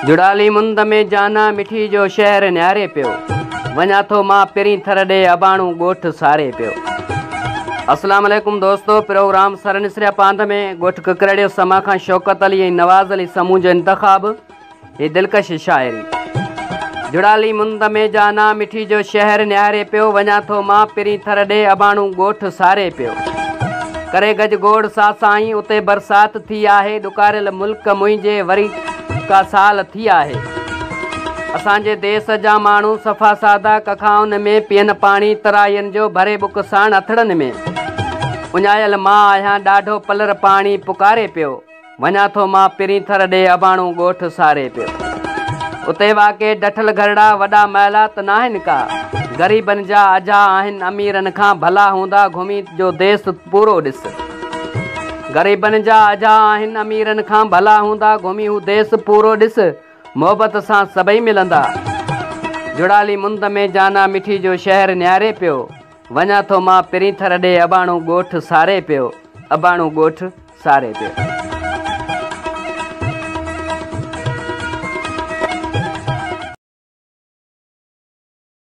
जुड़ाली मुंद में जाना मिठी जो शहर न्यारे पियो वञा थो मां पहिरीं थर ॾे अबाणू ॻोठ सारे पियो। अस्सलाम वालेकुम दोस्तों, प्रोग्राम सरनिसरिया पांध में ॻोठ ककरड़ियो समा खां शौकत अली ऐं नवाज़ अली समूह जो इंतखाब। ये दिलकश शाइरी। जुड़ाली मुंद में जाना मिठी जो शहर न्यारे पियो वञा थो मां पहिरीं थर ॾे अबाणू ॻोठ सारे पियो। करे गज गोड़ सा साईं उते बरसात थी आहे, ॾुकारियल मुल्क मुंहिंजे वरी का साल थी आहे। असांजे देश जा माण्हू सफ़ा सादा कखाउनि में पीअनि पाणी तराइनि जो भरे बुक साण हथड़नि में। उञायल मां आहियां ॾाढो पलर पाणी पुकारे पियो वञा थो मां पहिरीं थर ॾे अबाणू ॻोठ सारे पियो। उते वाके डठल घरड़ा वॾा महिला त नाहिनि का, ग़रीबनि जा अजा आहिनि अमीरनि खां भला हूंदा घुमी जो देश पूरो ॾिस। ग़रीबनि जा अजा आहिनि अमीरनि खां भला हूंदा घुमी हू देश पूरो ॾिस, मोहबत सां सभई मिलंदा। जुड़ाली मुंद में जाना मिठी जो शहर न्यारे पियो वञा थो मां पहिरीं थर ॾे अबाणू ॻोठ सारे पियो, अबाणू ॻोठ सारे पियो।